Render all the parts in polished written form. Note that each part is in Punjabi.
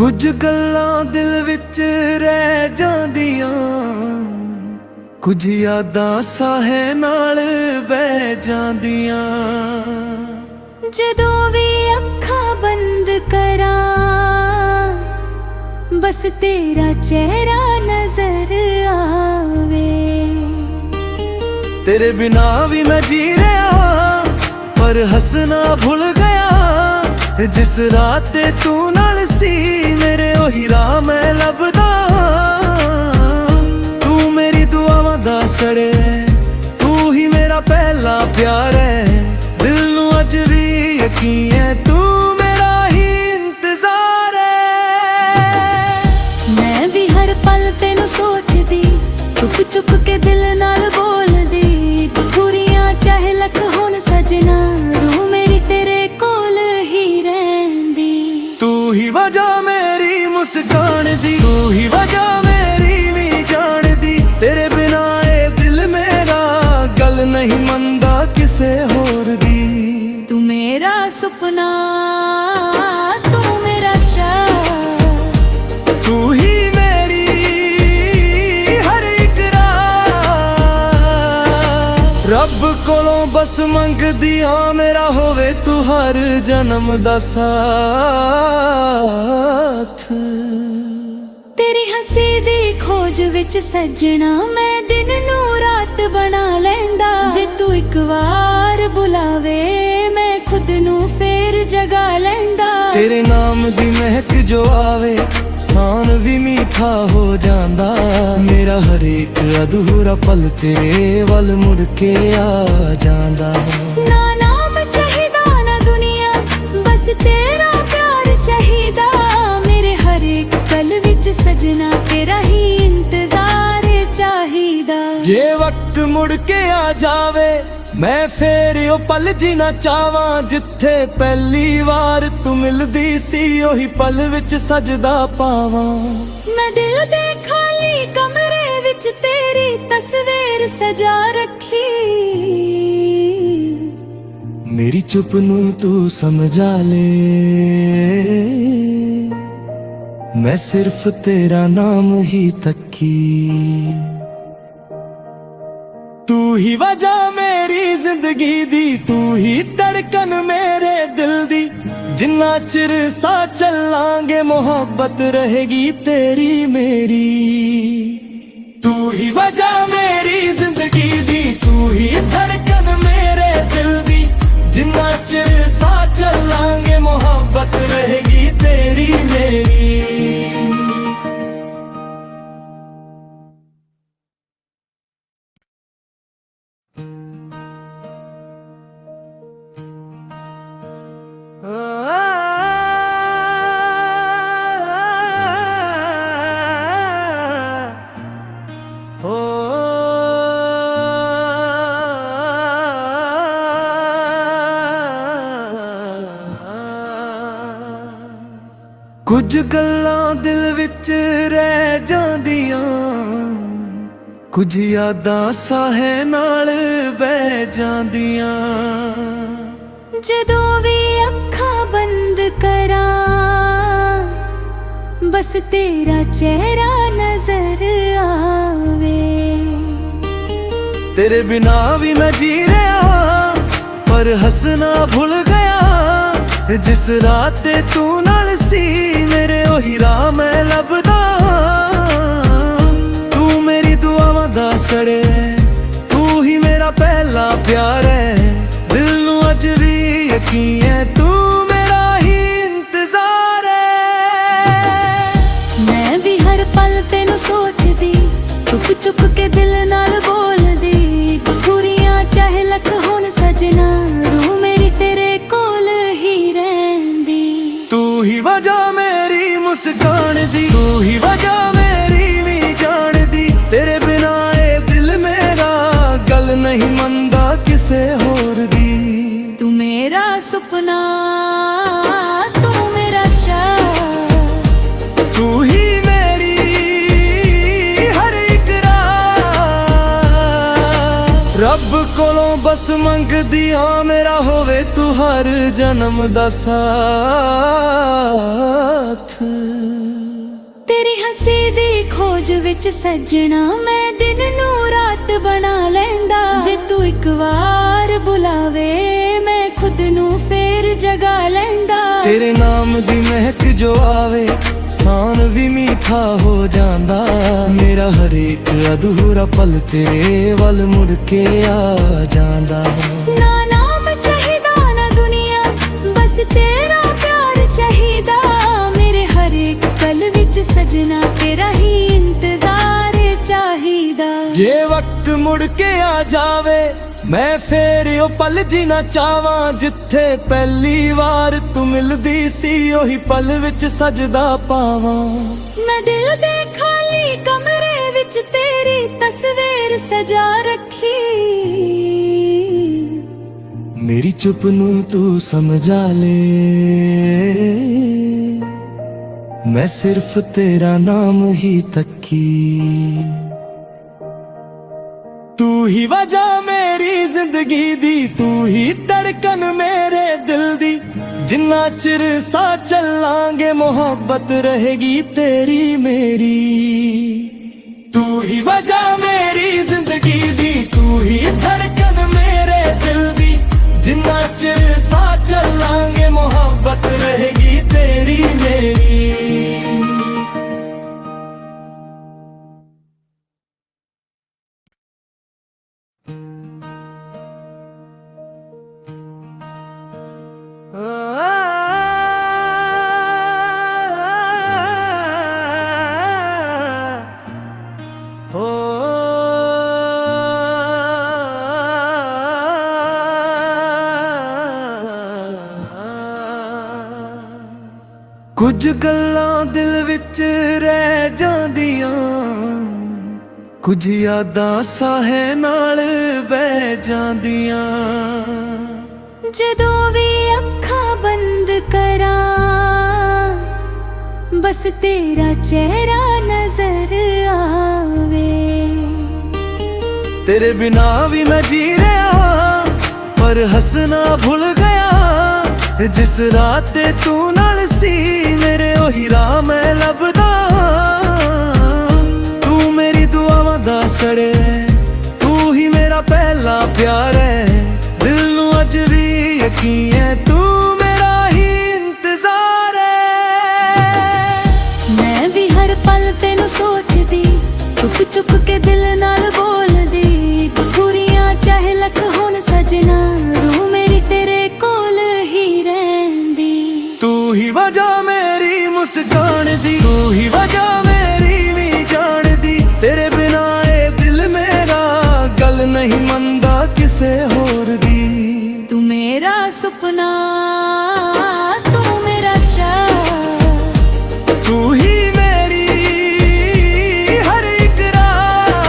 ਕੁਝ ਗੱਲਾਂ ਦਿਲ ਵਿੱਚ ਰਹਿ ਜਾਂਦੀਆਂ, ਕੁਝ ਯਾਦਾਂ ਸਾਹੇ ਨਾਲ ਬਹਿ ਜਾਂਦੀਆਂ। ਜਦੋਂ ਵੀ ਅੱਖਾਂ ਬੰਦ ਕਰਾਂ, ਬਸ ਤੇਰਾ ਚਿਹਰਾ ਨਜ਼ਰ ਆਵੇ। ਤੇਰੇ ਬਿਨਾ ਵੀ ਮੈਂ ਜੀ ਰਿਹਾ, ਪਰ ਹੱਸਣਾ ਭੁੱਲ ਗਿਆ। ਜਿਸ ਰਾਤ ਤੇ ਤੂੰ ਨਾਲ ਸੀ, ਮੇਰੇ ਉਹੀ ਰਾਹ ਮੈਂ ਲੱਭਦਾ। ਤੂੰ ਮੇਰੀ ਦੁਆਵਾਂ ਦਾ ਸੜੇ, ਤੂੰ ਹੀ ਮੇਰਾ ਪਹਿਲਾ ਪਿਆਰ ਹੈ। ਦਿਲ ਨੂੰ ਅੱਜ ਵੀ ਯਕੀਨ ਹੈ, ਤੂੰ ਮੇਰਾ ਹੀ ਇੰਤਜ਼ਾਰ ਹੈ। ਮੈਂ ਵੀ ਹਰ ਪਲ ਤੈਨੂੰ ਸੋਚਦੀ, ਚੁੱਪ ਚੁੱਪ ਕੇ ਦਿਲ ਨਾਲ ਬੋਲਦੀ। ਗੁਰੀਆਂ ਚਾਹੇ ਲੱਖ ਹੁਣ ਸਜਣਾ, ਰੂਹ ਮੇਰੀ ਤੇਰੇ ਕੋਲ ਹੀ ਰਹਿੰਦੀ। ਤੂੰ ਹੀ ਵਜ੍ਹਾ ਮੇਰੀ ਮੁਸਕਾਨ ਦੀ, ਤੂੰ ਹੀ ਵਜ੍ਹਾ ਮੇਰੀ ਵੀ ਜਾਨ ਦੀ। ਤੇਰੇ ਬਿਨਾ ਇਹ ਦਿਲ ਮੇਰਾ ਗੱਲ ਨਹੀਂ ਮੰਨਦਾ ਕਿਸੇ ਹੋਰ ਦੀ। ਤੂੰ ਮੇਰਾ ਸੁਪਨਾ, ਤੂੰ ਮੇਰਾ ਚਾਅ, ਤੂੰ ਹੀ ਮੇਰੀ ਹਰ ਇੱਕ ਰਾਹ। ਰੱਬ ਕੋਲੋਂ ਬਸ ਮੰਗਦੀ ਹਾਂ, ਮੇਰਾ ਹੋਵੇ ਤੂੰ ਹਰ ਜਨਮ ਦਾ ਸਾਥ। ਤੇਰੀ ਹੱਸੀ ਦੀ ਖੋਜ ਵਿੱਚ ਸੱਜਣਾ, ਮੈਂ ਦਿਨ ਨੂੰ ਰਾਤ ਬਣਾ ਲੈਂਦਾ। ਜੇ ਤੂੰ ਇੱਕ ਵਾਰ ਬੁਲਾਵੇ, ਮੈਂ ਖੁਦ ਨੂੰ ਫੇਰ ਜਗਾ ਲੈਂਦਾ। ਤੇਰੇ ਨਾਮ ਦੀ ਮਹਿਕ ਜੋ ਆਵੇ, ਸਾਨ ਵੀ ਮੀਠਾ ਹੋ ਜਾਂਦਾ। ਮੇਰਾ ਹਰੇਕ ਅਧੂਰਾ ਪਲ ਤੇਰੇ ਵੱਲ ਮੁੜ ਕੇ ਆ ਜਾਂਦਾ। ਨਾ ਨਾਮ ਚਾਹੀਦਾ ਨਾ ਦੁਨੀਆ, ਬਸ ਤੇਰਾ ਪਿਆਰ ਚਾਹੀਦਾ। ਮੇਰੇ ਹਰੇਕ ਪਲ ਵਿੱਚ ਸਜਣਾ, ਤੇਰਾ ਹੀ ਇੰਤਜ਼ਾਰ ਚਾਹੀਦਾ। ਜੇ ਵਕਤ ਮੁੜ ਕੇ ਆ ਜਾਵੇ, ਮੈਂ ਫੇਰ ਉਹ ਪਲ ਜੀਣਾ ਚਾਹਵਾਂ। ਜਿੱਥੇ ਪਹਿਲੀ ਵਾਰ ਤੂੰ ਮਿਲਦੀ ਸੀ, ਉਹੀ ਪਲ ਵਿੱਚ ਸਜਦਾ ਪਾਵਾਂ। ਮੈਂ ਦਿਲ ਦੇ ਖਾਲੀ ਕਮਰੇ ਵਿੱਚ ਤੇਰੀ ਤਸਵੀਰ ਸਜਾ ਰੱਖੀ। ਮੇਰੀ ਚੁੱਪ ਨੂੰ ਤੂੰ ਸਮਝਾ ਲੈ, ਮੈਂ ਸਿਰਫ ਤੇਰਾ ਨਾਮ ਹੀ ਤੱਕੀ। ਤੂੰ ਹੀ ਵਜ੍ਹਾ ਮੇਰੀ ਜ਼ਿੰਦਗੀ ਦੀ, ਤੂੰ ਹੀ ਧੜਕਨ ਮੇਰੇ ਦਿਲ ਦੀ। ਜਿੰਨਾ ਚਿਰ ਸਾਹ ਚੱਲਾਂਗੇ, ਮੁਹੱਬਤ ਰਹੇਗੀ ਤੇਰੀ ਮੇਰੀ। ਤੂੰ ਹੀ ਵਜ੍ਹਾ ਮੇਰੀ ਜ਼ਿੰਦਗੀ ਦੀ, ਤੂੰ ਹੀ ਧੜਕਨ ਮੇਰੇ ਦਿਲ ਦੀ। ਜਿੰਨਾ ਚਿਰ ਸਾਹ ਚੱਲਾਂਗੇ, ਮੁਹੱਬਤ ਰਹੇਗੀ ਤੇਰੀ ਮੇਰੀ। ਕੁਝ ਗੱਲਾਂ ਦਿਲ ਵਿੱਚ ਰਹਿ ਜਾਂਦੀਆਂ, ਕੁਝ ਯਾਦਾਂ ਸਾਹੇ ਨਾਲ ਬਹਿ ਜਾਂਦੀਆਂ। ਜਦੋਂ ਵੀ ਅੱਖਾਂ ਬੰਦ ਕਰਾਂ, ਬਸ ਤੇਰਾ ਚਿਹਰਾ ਨਜ਼ਰ ਆਵੇ। ਤੇਰੇ ਬਿਨਾ ਵੀ ਮੈਂ ਜੀ ਰਿਹਾ, ਪਰ ਹੱਸਣਾ ਭੁੱਲ ਗਿਆ। ਜਿਸ ਰਾਤ ਤੇ ਤੂੰ ਨਾਲ ਸੀ, ਮੇਰੇ ਉਹੀ ਰਾਹ ਮੈਂ ਲੱਭਦਾ। ਤੂੰ ਮੇਰੀ ਦੁਆਵਾਂ ਦਾ ਸੜੇ, ਤੂੰ ਹੀ ਮੇਰਾ ਪਹਿਲਾ ਪਿਆਰ ਹੈ। ਦਿਲ ਨੂੰ ਅੱਜ ਵੀ ਯਕੀਨ ਹੈ, ਤੂੰ ਮੇਰਾ ਹੀ ਇੰਤਜ਼ਾਰ ਹੈ। ਮੈਂ ਵੀ ਹਰ ਪਲ ਤੈਨੂੰ ਸੋਚਦੀ, ਚੁੱਪ ਚੁੱਪ ਕੇ ਦਿਲ ਨਾਲ ਬੋਲਦੀ। ਗੁਰੀਆਂ ਚਾਹੇ ਲੱਖ ਹੁਣ ਸਜਣਾ, ਰੂਹ ਮੇਰੀ ਤੇਰੇ ਕੋਲ ਹੀ ਰਹਿੰਦੀ। ਤੂੰ ਹੀ ਵਜ੍ਹਾ ਮੇਰੀ ਮੁਸਕਾਨ ਦੀ, ਤੂੰ ਹੀ ਵਜ੍ਹਾ ਮੇਰੀ ਵੀ ਜਾਨ ਦੀ। ਤੇਰੇ ਬਿਨਾ ਇਹ ਦਿਲ ਮੇਰਾ ਗੱਲ ਨਹੀਂ ਮੰਨਦਾ ਕਿਸੇ ਹੋਰ ਦੀ। ਤੂੰ ਮੇਰਾ ਸੁਪਨਾ, ਤੂੰ ਮੇਰਾ ਚਾਅ, ਤੂੰ ਹੀ ਮੇਰੀ ਹਰ ਇੱਕ ਰਾਹ। ਰੱਬ ਕੋਲੋਂ ਬਸ ਮੰਗਦੀ ਹਾਂ, ਮੇਰਾ ਹੋਵੇ ਤੂੰ ਹਰ ਜਨਮ ਦਾ ਸਾਥ। ਹੱਸੀ ਦੀ ਖੋਜ ਵਿੱਚ ਸੱਜਣਾ ਮੈਂ ਦਿਨ ਨੂੰ ਰਾਤ ਬਣਾ ਲੈਂਦਾ ਜੇ ਤੂੰ ਇੱਕ ਵਾਰ ਬੁਲਾਵੇ ਮੈਂ ਖੁਦ ਨੂੰ ਫੇਰ ਜਗਾ ਲੈਂਦਾ ਤੇਰੇ ਨਾਮ ਦੀ ਮਹਿਕ ਜੋ ਆਵੇ ਸਾਨ ਵੀ ਮੀਠਾ ਹੋ ਜਾਂਦਾ ਮੇਰਾ ਹਰੇਕ ਅਧੂਰਾ ਪਲ ਤੇਰੇ ਵੱਲ ਮੁੜ ਕੇ ਆ ਜਾਂਦਾ ਨਾ ਨਾਮ ਚਾਹੀਦਾ ਨਾ ਦੁਨੀਆ ਬਸ ਤੇਰਾ ਪਿਆਰ ਚਾਹੀਦਾ ਮੇਰੇ ਹਰੇਕ ਪਲ ਵਿੱਚ ਸਜਣਾ ਤੇਰਾ ਹੀ ਇੰਤਜ਼ਾਰ ਚਾਹੀਦਾ ਜੇ ਵਕਤ ਮੁੜ ਕੇ ਆ ਜਾਵੇ ਮੈਂ ਫੇਰ ਉਹ ਪਲ ਜੀਣਾ ਚਾਹਾਂ ਜਿੱਥੇ ਪਹਿਲੀ ਵਾਰ ਤੂੰ ਮਿਲਦੀ ਸੀ ਉਹੀ ਪਲ ਵਿੱਚ ਸਜਦਾ ਪਾਵਾਂ ਮੈਂ ਦਿਲ ਦੇ ਖਾਲੀ ਕਮਰੇ ਵਿੱਚ ਤੇਰੀ ਤਸਵੀਰ ਸਜਾ ਰੱਖੀ ਮੇਰੀ ਚੁੱਪ ਨੂੰ ਤੂੰ ਸਮਝਾ ਲੈ ਮੈਂ ਸਿਰਫ ਤੇਰਾ ਨਾਮ ਹੀ ਤੱਕੀ ਤੂੰ ਹੀ ਵਜ੍ਹਾ ਮੇਰੀ ਜ਼ਿੰਦਗੀ ਦੀ ਤੂੰ ਹੀ ਧੜਕਨ ਮੇਰੇ ਦਿਲ ਦੀ ਜਿੰਨਾ ਚਿਰ ਸਾਹ ਚੱਲਾਂਗੇ ਮੁਹੱਬਤ ਰਹੇਗੀ ਤੇਰੀ ਮੇਰੀ ਤੂੰ ਹੀ ਵਜ੍ਹਾ ਮੇਰੀ ਜ਼ਿੰਦਗੀ ਦੀ ਤੂੰ ਹੀ ਧੜਕਨ ਮੇਰੇ ਦਿਲ ਦੀ ਜਿੰਨਾ ਚਿਰ ਸਾਹ ਚੱਲਾਂਗੇ ਮੁਹੱਬਤ ਰਹੇਗੀ ਤੇਰੀ ਮੇਰੀ ਕੁਝ ਗੱਲਾਂ ਦਿਲ ਵਿੱਚ ਰਹਿ ਜਾਂਦੀਆਂ ਕੁਝ ਯਾਦਾਂ ਸਾਹੇ ਨਾਲ ਬਹਿ ਜਾਂਦੀਆਂ ਜਦੋਂ ਵੀ ਅੱਖਾਂ ਬੰਦ ਕਰਾਂ ਬਸ ਤੇਰਾ ਚਿਹਰਾ ਨਜ਼ਰ ਆਵੇ ਤੇਰੇ ਬਿਨਾ ਵੀ ਮੈਂ ਜੀ ਰਿਹਾ ਪਰ ਹੱਸਣਾ ਭੁੱਲ ਗਿਆ ਜਿਸ ਰਾਤ ਤੇ ਤੂੰ ਨਾਲ ਸੀ ਮੇਰੇ ਉਹੀ ਰਾਹ ਮੈਂ ਲੱਭਦਾ ਤੂੰ ਮੇਰੀ ਦੁਆਵਾਂ ਦਾ ਸੜੇ ਤੂੰ ਹੀ ਮੇਰਾ ਪਹਿਲਾ ਪਿਆਰ ਹੈ ਦਿਲ ਨੂੰ ਅੱਜ ਵੀ ਯਕੀਨ ਹੈ ਤੂੰ ਮੇਰਾ ਹੀ ਇੰਤਜ਼ਾਰ ਹੈ ਮੈਂ ਵੀ ਹਰ ਪਲ ਤੈਨੂੰ ਸੋਚਦੀ ਚੁੱਪ ਚੁੱਪ ਕੇ ਦਿਲ ਨਾਲ ਬੋਲਦੀ ਬੁਰੀਆਂ ਚਾਹੇ ਲੱਖ ਹੁਣ ਸਜਣਾ ਰੂਹ ਮੇਰੀ ਤੇਰੇ ਕੋਲ ਹੀ ਰਹਿੰਦੀ ਤੂੰ ਹੀ ਵਜ੍ਹਾ ਮੇਰੀ ਮੁਸਕਾਨ ਦੀ ਤੂੰ ਹੀ ਵਜ੍ਹਾ ਮੇਰੀ ਵੀ ਜਾਨ ਦੀ ਤੇਰੇ ਬਿਨਾ ਇਹ ਦਿਲ ਮੇਰਾ ਗੱਲ ਨਹੀਂ ਮੰਨਦਾ ਕਿਸੇ ਹੋਰ ਦੀ ਤੂੰ ਮੇਰਾ ਸੁਪਨਾ ਤੂੰ ਮੇਰਾ ਚਾਅ ਤੂੰ ਹੀ ਮੇਰੀ ਹਰ ਇੱਕ ਰਾਹ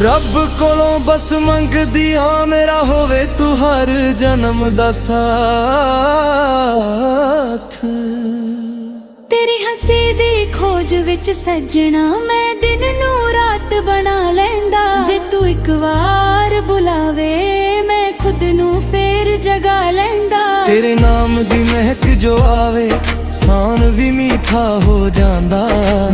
ਰੱਬ ਕੋਲੋਂ ਬਸ ਮੰਗਦੀ ਹਾਂ ਮੇਰਾ ਹੋਵੇ ਤੂੰ ਹਰ ਜਨਮ ਦਾ ਸਾਥ ਤੇਰੀ ਹੱਸੀ ਦੀ ਖੋਜ ਵਿੱਚ ਸੱਜਣਾ ਮੈਂ ਦਿਨ ਨੂੰ ਰਾਤ ਬਣਾ ਲੈਂਦਾ ਜੇ ਤੂੰ ਇੱਕ ਵਾਰ ਬੁਲਾਵੇ ਮੈਂ ਖੁਦ ਨੂੰ ਫੇਰ ਜਗਾ ਲੈਂਦਾ ਤੇਰੇ ਨਾਮ ਦੀ ਮਹਿਕ ਜੋ ਆਵੇ ਸਾਨ ਵੀ ਮੀਠਾ ਹੋ ਜਾਂਦਾ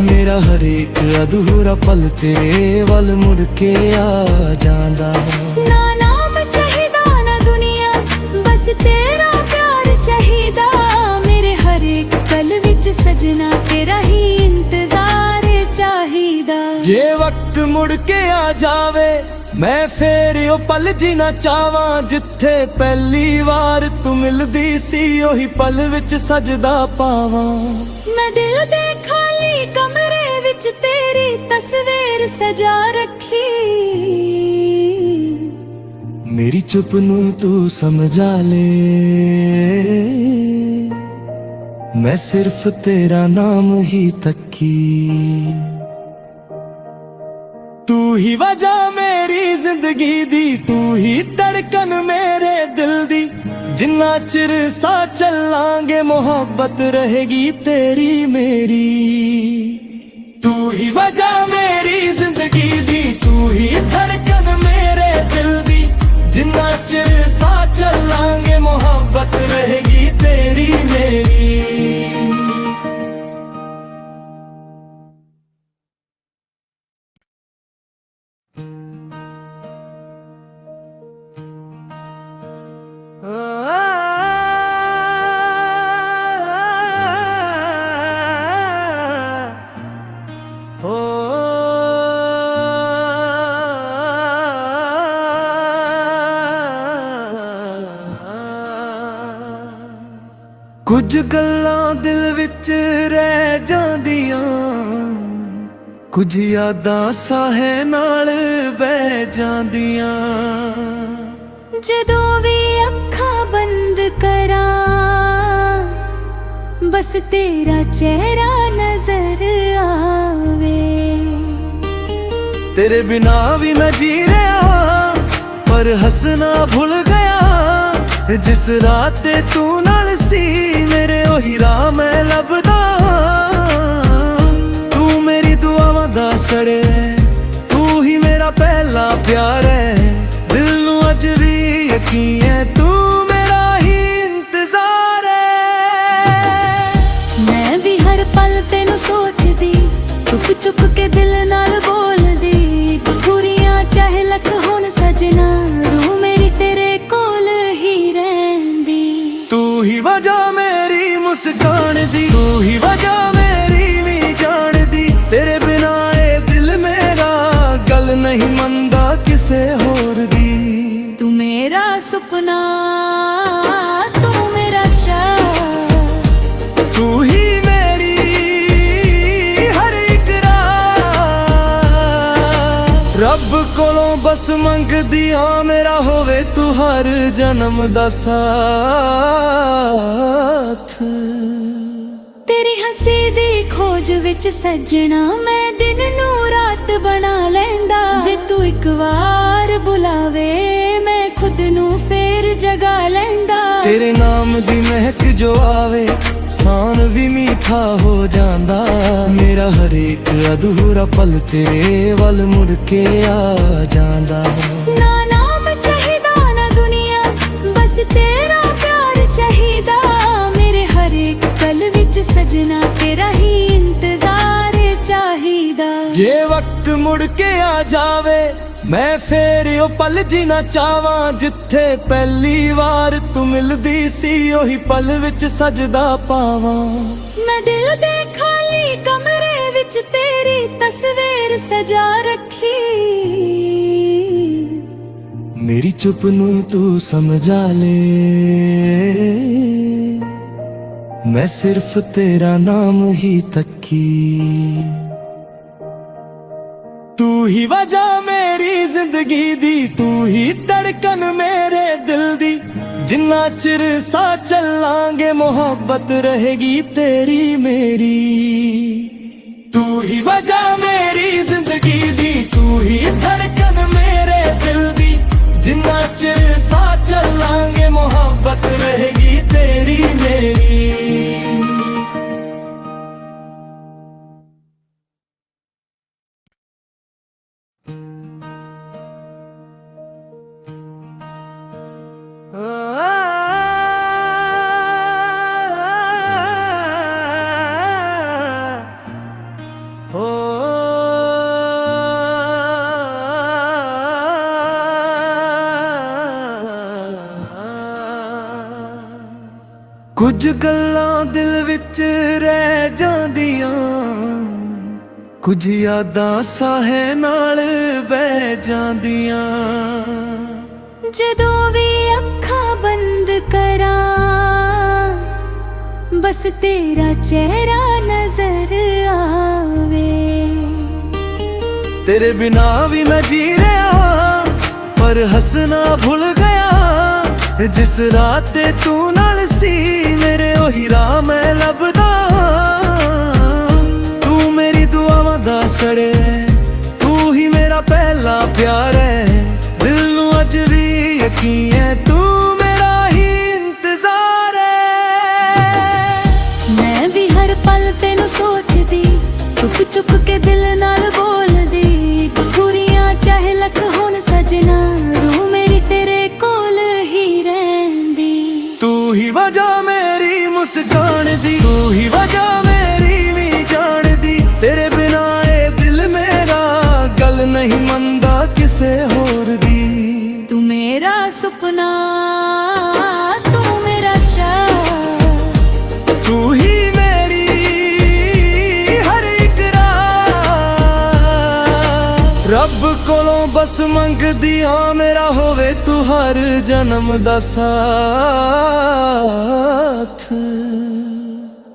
ਮੇਰਾ ਹਰੇਕ ਅਧੂਰਾ ਪਲ ਤੇਰੇ ਵੱਲ ਮੁੜ ਕੇ ਆ ਜਾਂਦਾ ਨਾ ਨਾਮ ਚਾਹੀਦਾ ਨਾ ਦੁਨੀਆ ਬਸ ਤੇਰਾ ਪਿਆਰ ਚਾਹੀਦਾ ਮੇਰੇ ਹਰੇਕ ਪਲ ਵਿੱਚ ਸਜਣਾ ਤੇਰਾ ਹੀ ਇੰਤਜ਼ਾਰ ਚਾਹੀਦਾ ਜੇ ਵਕਤ ਮੁੜ ਕੇ ਆ ਜਾਵੇ ਮੈਂ ਫੇਰ ਉਹ ਪਲ ਜੀਣਾ ਚਾਹਾਂ ਜਿੱਥੇ ਪਹਿਲੀ ਵਾਰ ਤੂੰ ਮਿਲਦੀ ਸੀ ਉਹੀ ਪਲ ਵਿੱਚ ਸਜਦਾ ਪਾਵਾਂ ਮੈਂ ਦਿਲ ਦੇ ਖਾਲੀ ਕਮਰੇ ਵਿੱਚ ਤੇਰੀ ਤਸਵੀਰ ਸਜਾ ਰੱਖੀ ਮੇਰੀ ਚੁੱਪ ਨੂੰ ਤੂੰ ਸਮਝਾ ਲੈ ਮੈਂ ਸਿਰਫ ਤੇਰਾ ਨਾਮ ਹੀ ਤੱਕੀ ਤੂੰ ਹੀ ਵਜ੍ਹਾ ਮੇਰੀ ਜ਼ਿੰਦਗੀ ਦੀ ਤੂੰ ਹੀ ਧੜਕਨ ਮੇਰੇ ਦਿਲ ਦੀ ਜਿੰਨਾ ਚਿਰ ਸਾਹ ਚੱਲਾਂਗੇ ਮੁਹੱਬਤ ਰਹੇਗੀ ਤੇਰੀ ਮੇਰੀ ਤੂੰ ਹੀ ਵਜ੍ਹਾ ਮੇਰੀ ਜ਼ਿੰਦਗੀ ਦੀ ਤੂੰ ਹੀ ਧੜਕਨ ਮੇਰੇ ਦਿਲ ਦੀ ਜਿੰਨਾ ਚਿਰ ਸਾਹ ਚੱਲਾਂਗੇ ਮੁਹੱਬਤ ਰਹੇਗੀ ਤੇਰੀ ਮੇਰੀ ਕੁਝ ਗੱਲਾਂ ਦਿਲ ਵਿੱਚ ਰਹਿ ਜਾਂਦੀਆਂ, ਕੁਝ ਯਾਦਾਂ ਸਾਹੇ ਨਾਲ ਬਹਿ ਜਾਂਦੀਆਂ। ਜਦੋਂ ਵੀ ਅੱਖਾਂ ਬੰਦ ਕਰਾਂ ਬਸ ਤੇਰਾ ਚਿਹਰਾ ਨਜ਼ਰ ਆਵੇ। ਤੇਰੇ ਬਿਨਾ ਵੀ ਮੈਂ ਜੀ ਰਿਹਾ ਪਰ ਹੱਸਣਾ ਭੁੱਲ ਗਿਆ। ਜਿਸ ਰਾਤ ਤੇ ਤੂੰ ਨਾਲ ਸੀ ਮੇਰੇ ਉਹੀ ਰਾਹ ਮੈਂ ਲੱਭਦਾ। ਤੂੰ ਮੇਰੀ ਦੁਆਵਾਂ ਦਾ ਸੜੇ, ਤੂੰ ਹੀ ਮੇਰਾ ਪਹਿਲਾ ਪਿਆਰ ਹੈ। ਦਿਲ ਨੂੰ ਅੱਜ ਵੀ ਯਕੀਨ ਹੈ ਤੂੰ ਮੇਰਾ ਹੀ ਇੰਤਜ਼ਾਰ ਹੈ। ਮੈਂ ਵੀ ਹਰ ਪਲ ਤੈਨੂੰ ਸੋਚਦੀ, ਚੁੱਪ ਚੁੱਪ ਕੇ ਦਿਲ ਨਾਲ ਬੋਲਦੀ। ਬੁਰੀਆਂ ਚਾਹੇ ਲੱਖ ਹੁਣ ਸਜਣਾ, ਰੂਹ ਮੇਰੀ ਤੇਰੇ ਕੋਲ ਹੀ ਰਹਿੰਦੀ। ਤੂੰ ਹੀ ਵਜ੍ਹਾ ਮੇਰੀ ਮੁਸਕਾਨ ਦੀ, ਤੂੰ ਹੀ ਵਜ੍ਹਾ ਮੇਰੀ ਵੀ ਜਾਨ ਦੀ। ਤੇਰੇ ਬਿਨਾ ਇਹ ਦਿਲ ਮੇਰਾ ਗੱਲ ਨਹੀਂ ਮੰਨਦਾ ਕਿਸੇ ਹੋਰ ਦੀ। ਤੂੰ ਮੇਰਾ ਸੁਪਨਾ, ਤੂੰ ਮੇਰਾ ਚਾਅ, ਤੂੰ ਹੀ ਮੇਰੀ ਹਰ ਇੱਕ ਰਾਹ। ਰੱਬ ਕੋਲੋਂ ਬਸ ਮੰਗਦੀ ਹਾਂ ਮੇਰਾ ਹੋਵੇ ਤੂੰ ਹਰ ਜਨਮ ਦਾ ਸਾਥ। ਤੇਰੀ ਹੱਸੀ ਦੀ ਖੋਜ ਵਿੱਚ ਸੱਜਣਾ ਮੈਂ ਦਿਨ ਨੂੰ ਰਾਤ ਬਣਾ ਲੈਂਦਾ। ਜੇ ਤੂੰ ਇੱਕ ਵਾਰ ਬੁਲਾਵੇ ਮੈਂ ਖੁਦ ਨੂੰ ਫੇਰ ਜਗਾ ਲੈਂਦਾ। ਤੇਰੇ ਨਾਮ ਦੀ ਮਹਿਕ ਜੋ ਆਵੇ ਸਾਨ ਵੀ ਮੀਠਾ ਹੋ ਜਾਂਦਾ। ਮੇਰਾ ਹਰੇਕ ਅਧੂਰਾ ਪਲ ਤੇਰੇ ਵੱਲ ਮੁੜ ਕੇ ਆ ਜਾਂਦਾ। ਨਾ ਨਾਮ ਚਾਹੀਦਾ ਨਾ ਦੁਨੀਆ, ਬਸ ਤੇਰਾ ਪਿਆਰ ਚਾਹੀਦਾ। ਮੇਰੇ ਹਰੇਕ ਪਲ ਵਿੱਚ ਸਜਣਾ ਤੇਰਾ ਹੀ ਇੰਤਜ਼ਾਰ ਚਾਹੀਦਾ। ਜੇ ਵਕਤ ਮੁੜ ਕੇ ਆ ਜਾਵੇ ਮੈਂ ਫੇਰ ਉਹ ਪਲ ਜੀਣਾ ਚਾਹਵਾਂ। ਜਿੱਥੇ ਪਹਿਲੀ ਵਾਰ ਤੂੰ ਮਿਲਦੀ ਸੀ ਉਹੀ ਪਲ ਵਿੱਚ ਸਜਦਾ ਪਾਵਾਂ। ਮੈਂ ਦਿਲ ਦੇ ਖਾਲੀ ਕਮਰੇ ਵਿੱਚ ਤੇਰੀ ਤਸਵੀਰ ਸਜਾ ਰੱਖੀ। ਮੇਰੀ ਚੁੱਪ ਨੂੰ ਤੂੰ ਸਮਝਾ ਲੈ, ਮੈਂ ਸਿਰਫ ਤੇਰਾ ਨਾਮ ਹੀ ਤੱਕੀ। ਤੂੰ ਹੀ ਵਜ੍ਹਾ ਮੇਰੀ ਜ਼ਿੰਦਗੀ ਦੀ, ਤੂੰ ਹੀ ਧੜਕਨ ਮੇਰੇ ਦਿਲ ਦੀ। ਜਿੰਨਾ ਚਿਰ ਸਾਹ ਚੱਲਾਂਗੇ ਮੁਹੱਬਤ ਰਹੇਗੀ ਤੇਰੀ ਮੇਰੀ। ਤੂੰ ਹੀ ਵਜ੍ਹਾ ਮੇਰੀ ਜ਼ਿੰਦਗੀ ਦੀ, ਤੂੰ ਹੀ ਧੜਕਨ ਮੇਰੇ ਦਿਲ ਦੀ। ਜਿੰਨਾ ਚਿਰ ਸਾਹ ਚੱਲਾਂਗੇ ਮੁਹੱਬਤ ਰਹੇਗੀ ਤੇਰੀ ਮੇਰੀ। ਕੁਝ ਗੱਲਾਂ ਦਿਲ ਵਿੱਚ ਰਹਿ ਜਾਂਦੀਆਂ, ਕੁਝ ਯਾਦਾਂ ਸਾਹੇ ਨਾਲ ਬਹਿ ਜਾਂਦੀਆਂ। ਜਦੋਂ ਵੀ ਅੱਖਾਂ ਬੰਦ ਕਰਾਂ ਬਸ ਤੇਰਾ ਚਿਹਰਾ ਨਜ਼ਰ ਆਵੇ। ਤੇਰੇ ਬਿਨਾ ਵੀ ਮੈਂ ਜੀ ਰਿਹਾ ਪਰ ਹੱਸਣਾ ਭੁੱਲ ਗਿਆ। ਜਿਸ ਰਾਤ ਤੇ ਤੂੰ ਨਾਲ ਸੀ ਮੇਰੇ ਉਹੀ ਰਾਹ ਮੈਂ ਲੱਭਦਾ। ਤੂੰ ਮੇਰੀ ਦੁਆਵਾਂ ਦਾ ਸੜੇ, ਤੂੰ ਹੀ ਮੇਰਾ ਪਹਿਲਾ ਪਿਆਰ ਹੈ। ਦਿਲ ਨੂੰ ਅੱਜ ਵੀ ਯਕੀਨ ਹੈ ਤੂੰ ਮੇਰਾ ਹੀ ਇੰਤਜ਼ਾਰ ਹੈ। ਮੈਂ ਵੀ ਹਰ ਪਲ ਤੈਨੂੰ ਸੋਚਦੀ, ਚੁੱਪ ਚੁੱਪ ਕੇ ਦਿਲ ਨਾਲ ਬੋਲਦੀ। ਬੁਰੀਆਂ ਚਾਹੇ ਲੱਖ ਹੁਣ ਸਜਣਾ, ਰੂਹ ਮੇਰੀ ਤੇਰੇ ਕੋਲ ਹੀ ਰਹਿੰਦੀ। ਤੂੰ ਹੀ ਵਜ੍ਹਾ ਮੇਰੀ ਮੁਸਕਾਨ ਦੀ, ਤੂੰ ਹੀ ਵਜ੍ਹਾ ਮੇਰੀ ਵੀ ਜਾਨ ਦੀ। ਤੇਰੇ ਬਿਨਾ ਇਹ ਦਿਲ ਮੇਰਾ ਗੱਲ ਨਹੀਂ ਮੰਨਦਾ ਕਿਸੇ ਹੋਰ ਦੀ। ਤੂੰ ਮੇਰਾ ਸੁਪਨਾ, ਤੂੰ ਮੇਰਾ ਚਾਅ, ਤੂੰ ਹੀ ਮੇਰੀ ਹਰ ਇੱਕ ਰਾਹ। ਰੱਬ ਕੋਲੋਂ ਬਸ ਬਸ ਮੰਗਦੀ ਆ ਮੇਰਾ ਹੋਵੇ ਤੂੰ ਹਰ ਜਨਮ ਦਾ ਸਾਥ।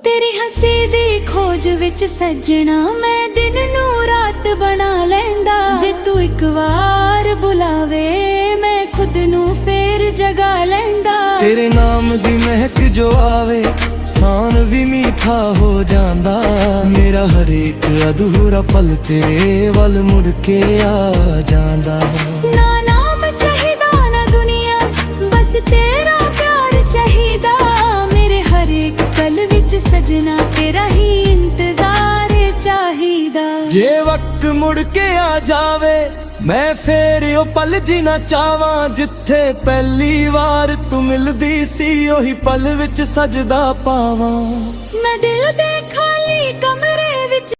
ਤੇਰੀ ਹੱਸੀ ਦੀ ਖੋਜ ਵਿੱਚ ਸੱਜਣਾ ਮੈਂ ਦਿਨ ਨੂੰ ਰਾਤ ਬਣਾ ਲੈਂਦਾ। ਜੇ ਤੂੰ ਇੱਕ ਵਾਰ ਬੁਲਾਵੇ ਮੈਂ ਖੁਦ ਨੂੰ ਫੇਰ ਜਗਾ ਲੈਂਦਾ। ਤੇਰੇ ਨਾਮ ਦੀ ਮਹਿਕ ਜੋ ਆਵੇ ਸਾਨ ਵੀ ਮੀਠਾ ਹੋ ਜਾਂਦਾ। ਮੇਰਾ ਹਰੇਕ ਅਧੂਰਾ ਪਲ ਤੇਰੇ ਵੱਲ ਮੁੜ ਕੇ ਆ ਜਾਂਦਾ। ਨਾ ਨਾਮ ਚਾਹੀਦਾ ਨਾ ਦੁਨੀਆ ਬਸ ਤੇਰਾ ਪਿਆਰ ਚਾਹੀਦਾ। ਮੇਰੇ ਹਰੇਕ ਪਲ ਵਿੱਚ ਸਜਣਾ ਤੇਰਾ ਹੀ ਇੰਤਜ਼ਾਰ ਚਾਹੀਦਾ। ਜੇ ਵਕਤ ਮੁੜ ਕੇ ਆ ਜਾਵੇ ਮੈਂ ਫੇਰ ਉਹ ਪਲ ਜੀਣਾ ਚਾਹਾਂ। ਜਿੱਥੇ ਪਹਿਲੀ ਵਾਰ ਤੂੰ ਮਿਲਦੀ ਸੀ ਉਹੀ ਪਲ ਵਿੱਚ ਸਜਦਾ ਪਾਵਾਂ। ਮੈਂ ਦਿਲ ਦੇ ਖਾਲੀ ਕਮਰੇ